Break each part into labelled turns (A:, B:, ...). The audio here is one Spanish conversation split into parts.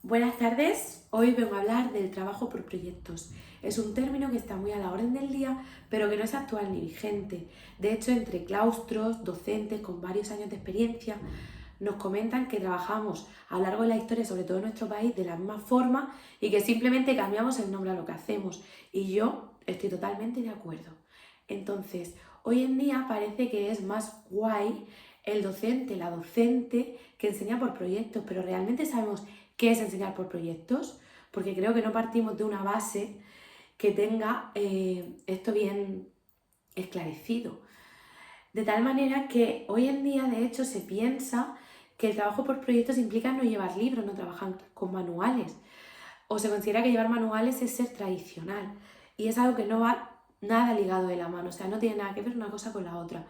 A: Buenas tardes, hoy vengo a hablar del trabajo por proyectos. Es un término que está muy a la orden del día, pero que no es actual ni vigente. De hecho, entre claustros, docentes con varios años de experiencia, nos comentan que trabajamos a lo largo de la historia, sobre todo en nuestro país, de la misma forma y que simplemente cambiamos el nombre a lo que hacemos. Y yo estoy totalmente de acuerdo. Entonces, hoy en día parece que es más guay el docente, la docente que enseña por proyectos, pero realmente sabemos qué es enseñar por proyectos, porque creo que no partimos de una base que tenga esto bien esclarecido. De tal manera que hoy en día, de hecho, se piensa que el trabajo por proyectos implica no llevar libros, no trabajar con manuales, o se considera que llevar manuales es ser tradicional, y es algo que no va nada ligado de la mano, o sea, no tiene nada que ver una cosa con la otra.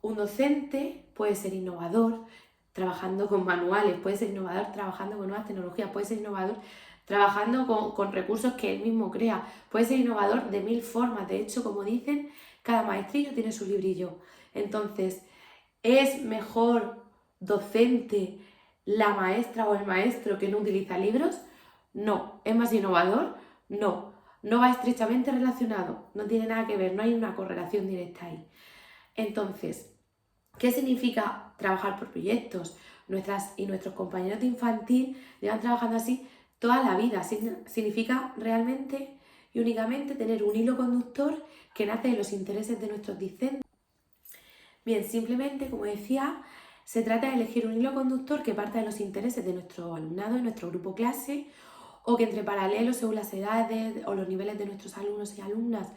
A: Un docente puede ser innovador trabajando con manuales, puede ser innovador trabajando con nuevas tecnologías, puede ser innovador trabajando con recursos que él mismo crea, puede ser innovador de mil formas. De hecho, como dicen, cada maestrillo tiene su librillo. Entonces, ¿es mejor docente la maestra o el maestro que no utiliza libros? No. ¿Es más innovador? No. No va estrechamente relacionado, no tiene nada que ver, no hay una correlación directa ahí. Entonces, ¿qué significa trabajar por proyectos? Nuestras y nuestros compañeros de infantil llevan trabajando así toda la vida. Significa realmente y únicamente tener un hilo conductor que nace de los intereses de nuestros discentes. Bien, simplemente, como decía, se trata de elegir un hilo conductor que parta de los intereses de nuestro alumnado, de nuestro grupo clase, o que entre paralelos, según las edades o los niveles de nuestros alumnos y alumnas,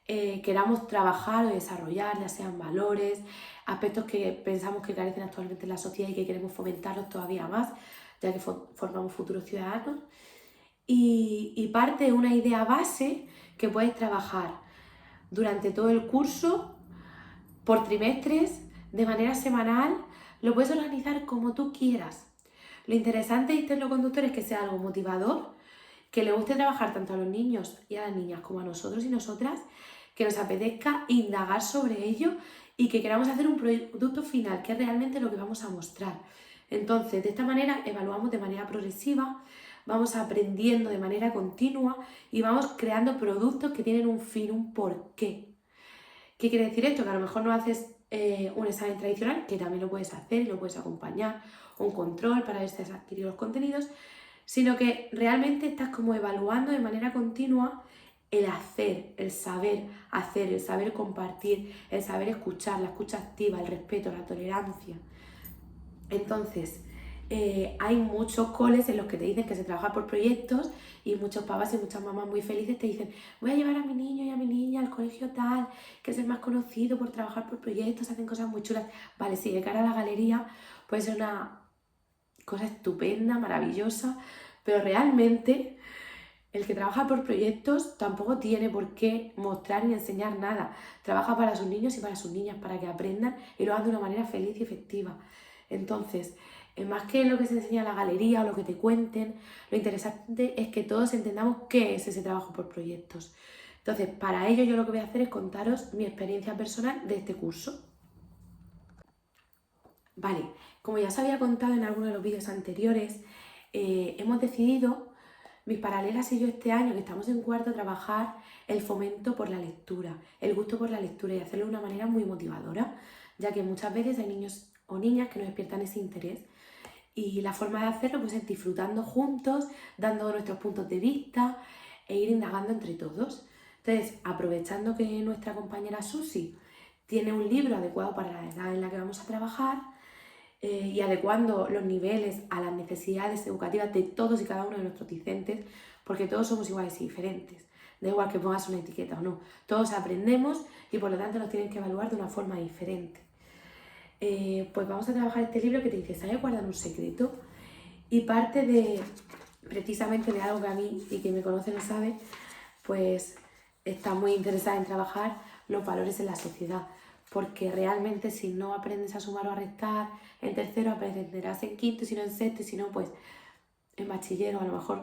A: queramos trabajar o desarrollar, ya sean valores, aspectos que pensamos que carecen actualmente en la sociedad y que queremos fomentarlos todavía más, ya que formamos futuros ciudadanos. Y parte de una idea base que puedes trabajar durante todo el curso, por trimestres, de manera semanal, lo puedes organizar como tú quieras. Lo interesante de este hilo conductor es que sea algo motivador, que le guste trabajar tanto a los niños y a las niñas como a nosotros y nosotras, que nos apetezca indagar sobre ello y que queramos hacer un producto final, que es realmente lo que vamos a mostrar. Entonces, de esta manera evaluamos de manera progresiva, vamos aprendiendo de manera continua y vamos creando productos que tienen un fin, un porqué. ¿Qué quiere decir esto? Que a lo mejor no haces un examen tradicional, que también lo puedes hacer y lo puedes acompañar, o un control para ver si has adquirido los contenidos, sino que realmente estás como evaluando de manera continua el hacer, el saber hacer, el saber compartir, el saber escuchar, la escucha activa, el respeto, la tolerancia. Entonces, hay muchos coles en los que te dicen que se trabaja por proyectos y muchos papás y muchas mamás muy felices te dicen: voy a llevar a mi niño y a mi niña al colegio tal, que es el más conocido por trabajar por proyectos, hacen cosas muy chulas. Vale, sí, de cara a la galería puede ser una cosa estupenda, maravillosa, pero realmente el que trabaja por proyectos tampoco tiene por qué mostrar ni enseñar nada. Trabaja para sus niños y para sus niñas, para que aprendan y lo hagan de una manera feliz y efectiva. Entonces, más que lo que se enseña en la galería o lo que te cuenten, lo interesante es que todos entendamos qué es ese trabajo por proyectos. Entonces, para ello yo lo que voy a hacer es contaros mi experiencia personal de este curso. Vale, como ya os había contado en alguno de los vídeos anteriores, hemos decidido, mis paralelas y yo este año, que estamos en cuarto, trabajar el fomento por la lectura, el gusto por la lectura y hacerlo de una manera muy motivadora, ya que muchas veces hay niños o niñas que nos despiertan ese interés y la forma de hacerlo pues es disfrutando juntos, dando nuestros puntos de vista e ir indagando entre todos. Entonces, aprovechando que nuestra compañera Susi tiene un libro adecuado para la edad en la que vamos a trabajar, y adecuando los niveles a las necesidades educativas de todos y cada uno de nuestros discentes, porque todos somos iguales y diferentes. Da igual que pongas una etiqueta o no. Todos aprendemos y por lo tanto nos tienen que evaluar de una forma diferente. Pues vamos a trabajar este libro que te dice: ¿sabes guardar un secreto? Y parte de, precisamente de algo que a mí y que me conoce lo sabe, pues está muy interesada en trabajar los valores en la sociedad, porque realmente si no aprendes a sumar o a restar en tercero, aprenderás en quinto, y si no en sexto, y si no, pues en bachiller o a lo mejor.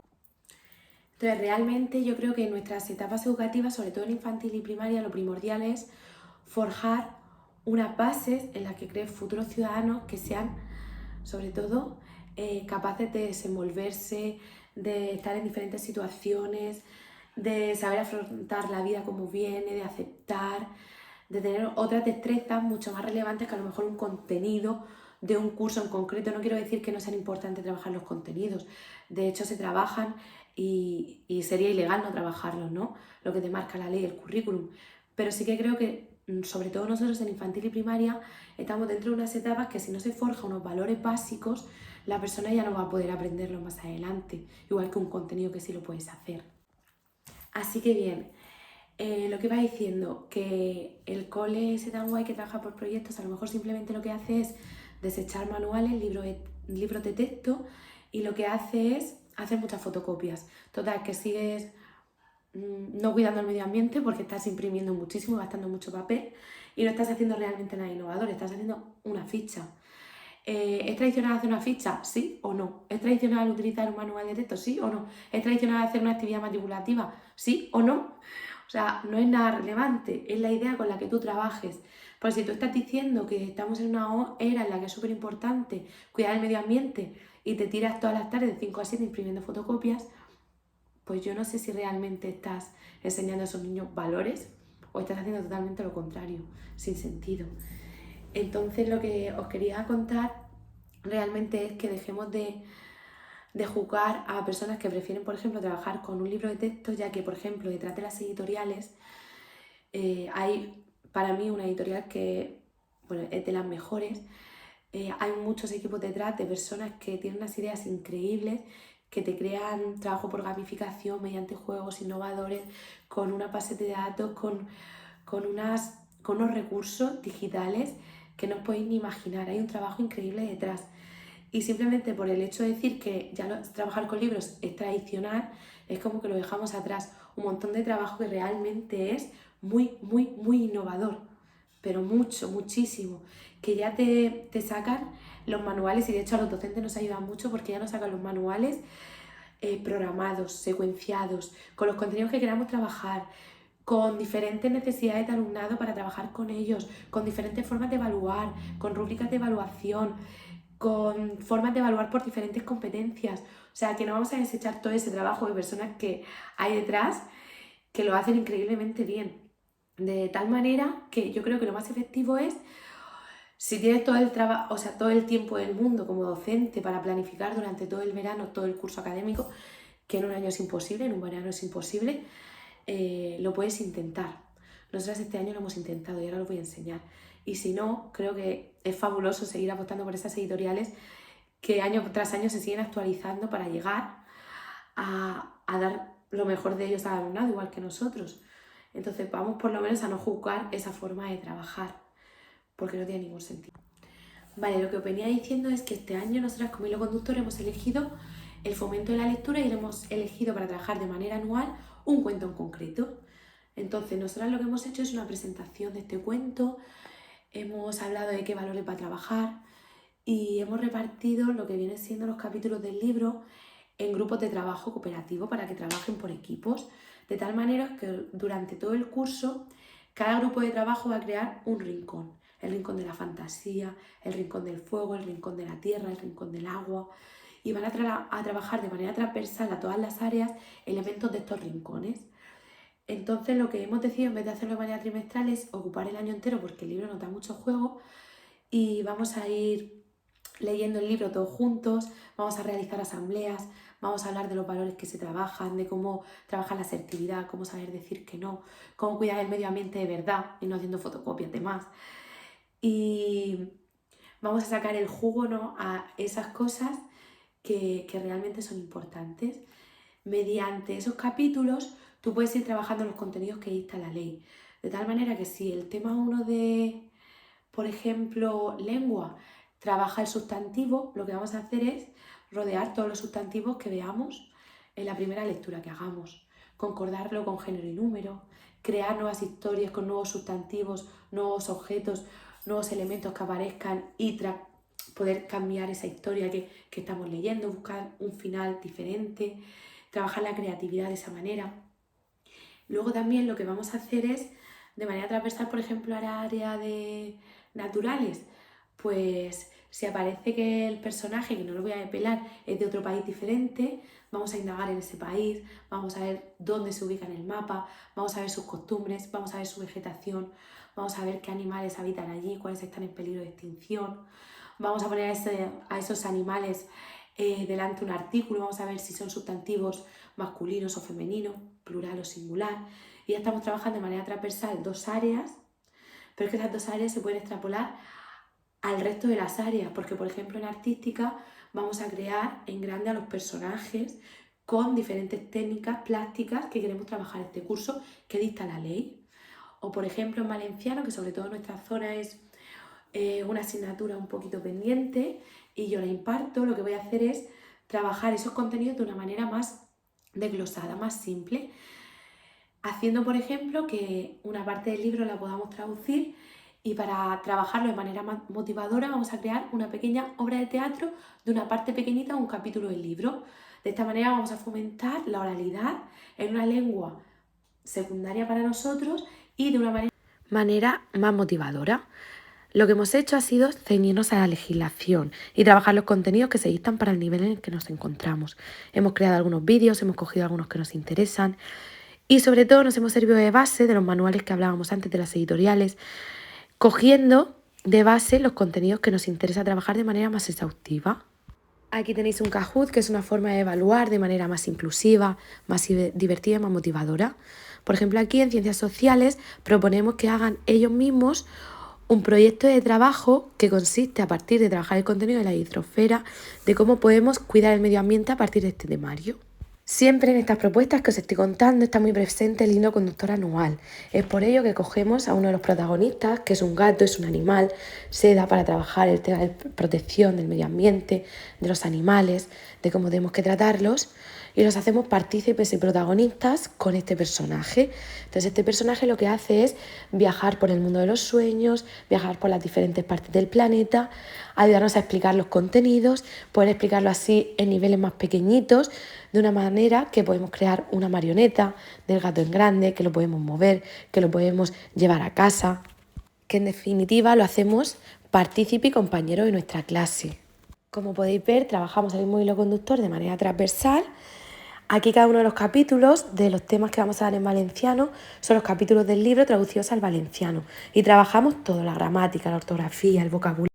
A: Entonces, realmente yo creo que en nuestras etapas educativas, sobre todo en infantil y primaria, lo primordial es forjar unas bases en las que creen futuros ciudadanos que sean, sobre todo, capaces de desenvolverse, de estar en diferentes situaciones, de saber afrontar la vida como viene, de aceptar, de tener otras destrezas mucho más relevantes que a lo mejor un contenido de un curso en concreto. No quiero decir que no sean importantes trabajar los contenidos, de hecho se trabajan y sería ilegal no trabajarlos, ¿no? Lo que te marca la ley, el currículum. Pero sí que creo que, sobre todo nosotros en infantil y primaria, estamos dentro de unas etapas que si no se forja unos valores básicos, la persona ya no va a poder aprenderlo más adelante, igual que un contenido que sí lo puedes hacer. Así que bien, lo que iba diciendo, que el cole ese tan guay que trabaja por proyectos, a lo mejor simplemente lo que hace es desechar manuales, libros de texto, y lo que hace es hacer muchas fotocopias. Total, que sigues no cuidando el medio ambiente porque estás imprimiendo muchísimo, gastando mucho papel y no estás haciendo realmente nada innovador, estás haciendo una ficha. ¿Es tradicional hacer una ficha? ¿Sí o no? ¿Es tradicional utilizar un manual de texto? ¿Sí o no? ¿Es tradicional hacer una actividad matriculativa? ¿Sí o no? O sea, no es nada relevante, es la idea con la que tú trabajes. Pues si tú estás diciendo que estamos en una era en la que es súper importante cuidar el medio ambiente y te tiras todas las tardes de 5 a 7 imprimiendo fotocopias, pues yo no sé si realmente estás enseñando a esos niños valores o estás haciendo totalmente lo contrario, sin sentido. Entonces lo que os quería contar realmente es que dejemos de juzgar a personas que prefieren, por ejemplo, trabajar con un libro de texto, ya que, por ejemplo, detrás de las editoriales hay para mí una editorial que, bueno, es de las mejores. Hay muchos equipos detrás de personas que tienen unas ideas increíbles, que te crean trabajo por gamificación mediante juegos innovadores, con una base de datos, con unos recursos digitales que no os podéis ni imaginar. Hay un trabajo increíble detrás. Y simplemente por el hecho de decir que trabajar con libros es tradicional, es como que lo dejamos atrás. Un montón de trabajo que realmente es muy, muy, muy innovador, pero mucho, muchísimo. Que ya te sacan los manuales, y de hecho a los docentes nos ayudan mucho porque ya nos sacan los manuales programados, secuenciados, con los contenidos que queramos trabajar, con diferentes necesidades de alumnado para trabajar con ellos, con diferentes formas de evaluar, con rúbricas de evaluación, con formas de evaluar por diferentes competencias. O sea, que no vamos a desechar todo ese trabajo de personas que hay detrás que lo hacen increíblemente bien. De tal manera que yo creo que lo más efectivo es, si tienes todo el trabajo, o sea, todo el tiempo del mundo como docente para planificar durante todo el verano, todo el curso académico, que en un año es imposible, en un verano es imposible, lo puedes intentar. Nosotras este año lo hemos intentado y ahora lo voy a enseñar. Y si no, creo que es fabuloso seguir apostando por esas editoriales que año tras año se siguen actualizando para llegar a dar lo mejor de ellos al alumnado, igual que nosotros. Entonces vamos por lo menos a no juzgar esa forma de trabajar, porque no tiene ningún sentido. Vale, lo que os venía diciendo es que este año nosotras como hilo conductor hemos elegido el fomento de la lectura y lo hemos elegido para trabajar de manera anual un cuento en concreto. Entonces nosotras lo que hemos hecho es una presentación de este cuento, hemos hablado de qué valores va a trabajar y hemos repartido lo que vienen siendo los capítulos del libro en grupos de trabajo cooperativo para que trabajen por equipos, de tal manera que durante todo el curso cada grupo de trabajo va a crear un rincón. El rincón de la fantasía, el rincón del fuego, el rincón de la tierra, el rincón del agua, y van a trabajar de manera transversal a todas las áreas elementos de estos rincones. Entonces lo que hemos decidido en vez de hacerlo de manera trimestral es ocupar el año entero porque el libro nos da mucho juego y vamos a ir leyendo el libro todos juntos, vamos a realizar asambleas, vamos a hablar de los valores que se trabajan, de cómo trabajar la asertividad, cómo saber decir que no, cómo cuidar el medio ambiente de verdad y no haciendo fotocopias de más. Y vamos a sacar el jugo, ¿no?, a esas cosas que realmente son importantes. Mediante esos capítulos tú puedes ir trabajando los contenidos que dicta la ley. De tal manera que si el tema 1 de, por ejemplo, lengua, trabaja el sustantivo, lo que vamos a hacer es rodear todos los sustantivos que veamos en la primera lectura que hagamos, concordarlo con género y número, crear nuevas historias con nuevos sustantivos, nuevos objetos, nuevos elementos que aparezcan y poder cambiar esa historia que estamos leyendo, buscar un final diferente, trabajar la creatividad de esa manera. Luego también lo que vamos a hacer es, de manera transversal, por ejemplo, al área de naturales, pues Si aparece que el personaje, que no lo voy a depelar, es de otro país diferente, vamos a indagar en ese país, vamos a ver dónde se ubica en el mapa, vamos a ver sus costumbres, vamos a ver su vegetación, vamos a ver qué animales habitan allí, cuáles están en peligro de extinción. Vamos a poner a esos animales delante un artículo, vamos a ver si son sustantivos masculinos o femeninos, plural o singular. Y ya estamos trabajando de manera transversal dos áreas, pero es que esas dos áreas se pueden extrapolar al resto de las áreas, porque por ejemplo en artística vamos a crear en grande a los personajes con diferentes técnicas plásticas que queremos trabajar este curso que dicta la ley. O por ejemplo en valenciano, que sobre todo en nuestra zona es una asignatura un poquito pendiente y yo la imparto, lo que voy a hacer es trabajar esos contenidos de una manera más desglosada, más simple, haciendo por ejemplo que una parte del libro la podamos traducir y para trabajarlo de manera más motivadora vamos a crear una pequeña obra de teatro de una parte pequeñita, un capítulo del libro. De esta manera vamos a fomentar la oralidad en una lengua secundaria para nosotros y de una manera más motivadora. Lo que hemos hecho ha sido ceñirnos a la legislación y trabajar los contenidos que se dictan para el nivel en el que nos encontramos. Hemos creado algunos vídeos, hemos cogido algunos que nos interesan y sobre todo nos hemos servido de base de los manuales que hablábamos antes de las editoriales, cogiendo de base los contenidos que nos interesa trabajar de manera más exhaustiva. Aquí tenéis un Kahoot, que es una forma de evaluar de manera más inclusiva, más divertida y más motivadora. Por ejemplo, aquí en Ciencias Sociales proponemos que hagan ellos mismos un proyecto de trabajo que consiste, a partir de trabajar el contenido de la hidrosfera, de cómo podemos cuidar el medio ambiente a partir de este temario. Siempre en estas propuestas que os estoy contando está muy presente el hilo conductor anual. Es por ello que cogemos a uno de los protagonistas, que es un gato, es un animal, se da para trabajar el tema de protección del medio ambiente, de los animales, de cómo tenemos que tratarlos, y los hacemos partícipes y protagonistas con este personaje. Entonces este personaje lo que hace es viajar por el mundo de los sueños, viajar por las diferentes partes del planeta, ayudarnos a explicar los contenidos, poder explicarlo así en niveles más pequeñitos, de una manera que podemos crear una marioneta del gato en grande, que lo podemos mover, que lo podemos llevar a casa, que en definitiva lo hacemos partícipe y compañero de nuestra clase. Como podéis ver, trabajamos el mismo hilo conductor de manera transversal. Aquí cada uno de los capítulos de los temas que vamos a dar en valenciano son los capítulos del libro traducidos al valenciano y trabajamos todo, la gramática, la ortografía, el vocabulario.